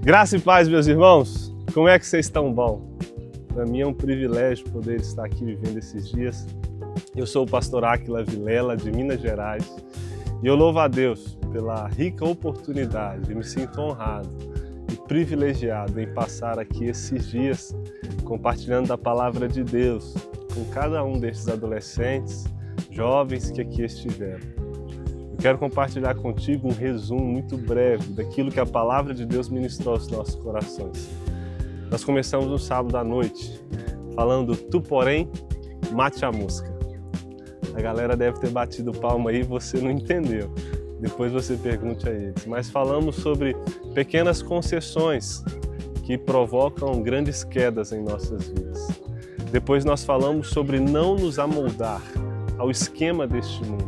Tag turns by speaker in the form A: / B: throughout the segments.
A: Graça e paz, meus irmãos. Como é que vocês estão bom? Para mim é um privilégio poder estar aqui vivendo esses dias. Eu sou o pastor Áquila Vilela, de Minas Gerais, e eu louvo a Deus pela rica oportunidade. Me sinto honrado e privilegiado em passar aqui esses dias compartilhando da palavra de Deus com cada um desses adolescentes, jovens que aqui estiveram. Eu quero compartilhar contigo um resumo muito breve daquilo que a palavra de Deus ministrou aos nossos corações. Nós começamos no sábado à noite falando "Tu, porém, mate a mosca". A galera deve ter batido palma aí e você não entendeu. Depois você pergunte a eles. Mas falamos sobre pequenas concessões que provocam grandes quedas em nossas vidas. Depois nós falamos sobre não nos amoldar ao esquema deste mundo.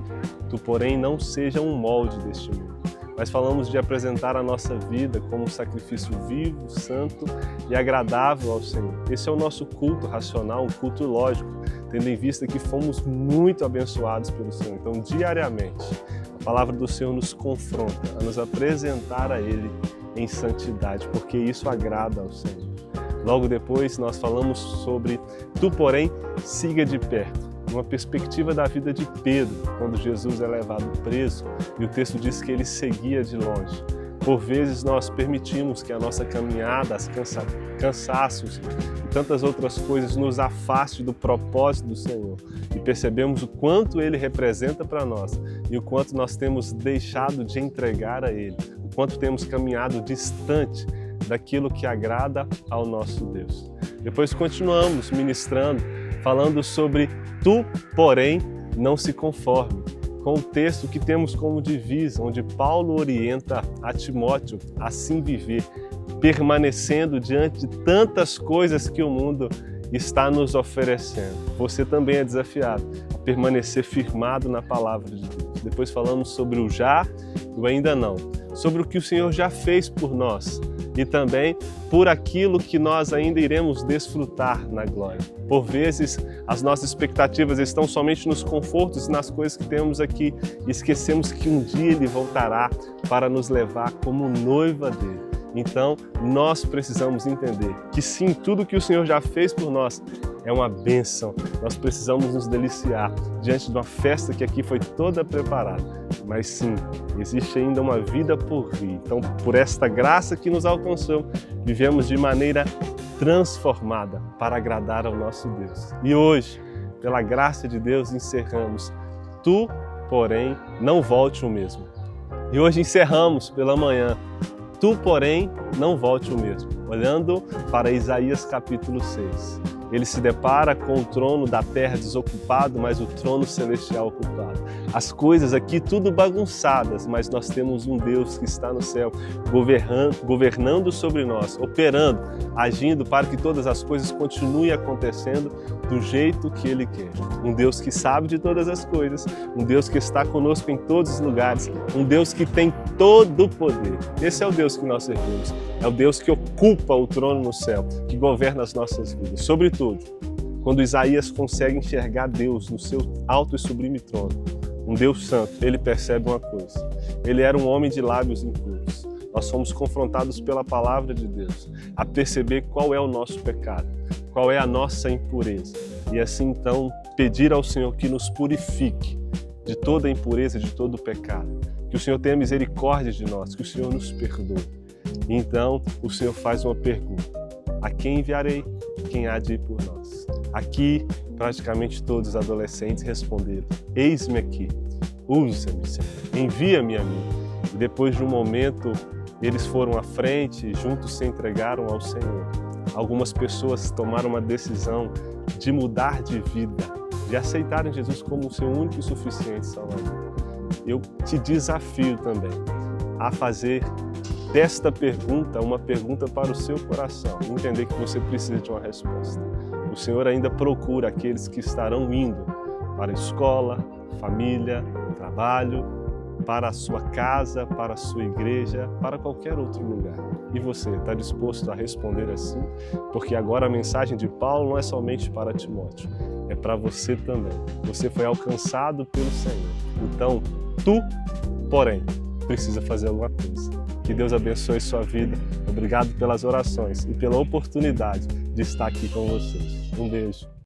A: Tu, porém, não seja um molde deste mundo. Mas falamos de apresentar a nossa vida como um sacrifício vivo, santo e agradável ao Senhor. Esse é o nosso culto racional, um culto lógico, tendo em vista que fomos muito abençoados pelo Senhor. Então, diariamente, a palavra do Senhor nos confronta a nos apresentar a Ele em santidade, porque isso agrada ao Senhor. Logo depois, nós falamos sobre "Tu, porém, siga de perto", uma perspectiva da vida de Pedro, quando Jesus é levado preso, e o texto diz que ele seguia de longe. Por vezes nós permitimos que a nossa caminhada, os cansaços e tantas outras coisas nos afaste do propósito do Senhor, e percebemos o quanto Ele representa para nós e o quanto nós temos deixado de entregar a Ele, o quanto temos caminhado distante daquilo que agrada ao nosso Deus. Depois continuamos ministrando, falando sobre "Tu, porém, não se conforme", com o texto que temos como divisa, onde Paulo orienta a Timóteo a assim viver, permanecendo diante de tantas coisas que o mundo está nos oferecendo. Você também é desafiado a permanecer firmado na palavra de Deus. Depois falamos sobre o já e o ainda não, sobre o que o Senhor já fez por nós e também por aquilo que nós ainda iremos desfrutar na glória. Por vezes, as nossas expectativas estão somente nos confortos e nas coisas que temos aqui e esquecemos que um dia Ele voltará para nos levar como noiva dele. Então, nós precisamos entender que sim, tudo que o Senhor já fez por nós é uma bênção. Nós precisamos nos deliciar diante de uma festa que aqui foi toda preparada. Mas sim, existe ainda uma vida por vir. Então, por esta graça que nos alcançou, vivemos de maneira transformada para agradar ao nosso Deus. E hoje, pela graça de Deus, encerramos "Tu, porém, não volte o mesmo". E hoje encerramos pela manhã "Tu, porém, não volte o mesmo", olhando para Isaías capítulo 6. Ele se depara com o trono da terra desocupado, mas o trono celestial ocupado. As coisas aqui tudo bagunçadas, mas nós temos um Deus que está no céu, governando sobre nós, operando, agindo para que todas as coisas continuem acontecendo do jeito que Ele quer. Um Deus que sabe de todas as coisas, um Deus que está conosco em todos os lugares, um Deus que tem todo o poder. Esse é o Deus que nós servimos. É o Deus que ocupa o trono no céu, que governa as nossas vidas. Sobretudo, quando Isaías consegue enxergar Deus no seu alto e sublime trono, um Deus santo, ele percebe uma coisa. Ele era um homem de lábios impuros. Nós somos confrontados pela palavra de Deus a perceber qual é o nosso pecado, qual é a nossa impureza. E assim, então, pedir ao Senhor que nos purifique de toda a impureza, de todo o pecado. Que o Senhor tenha misericórdia de nós, que o Senhor nos perdoe. Então, o Senhor faz uma pergunta: a quem enviarei? Quem há de ir por nós? Aqui, praticamente todos os adolescentes responderam: eis-me aqui, usa-me, Senhor, envia-me a mim. E depois de um momento, eles foram à frente e juntos se entregaram ao Senhor. Algumas pessoas tomaram uma decisão de mudar de vida, de aceitarem Jesus como o seu único e suficiente Salvador. Eu te desafio também a fazer desta pergunta uma pergunta para o seu coração, entender que você precisa de uma resposta. O Senhor ainda procura aqueles que estarão indo para a escola, família, trabalho, para a sua casa, para a sua igreja, para qualquer outro lugar. E você está disposto a responder assim? Porque agora a mensagem de Paulo não é somente para Timóteo, é para você também. Você foi alcançado pelo Senhor. Então, tu, porém, precisa fazer alguma coisa. Que Que Deus abençoe sua vida. Obrigado pelas orações e pela oportunidade de estar aqui com vocês. Um beijo.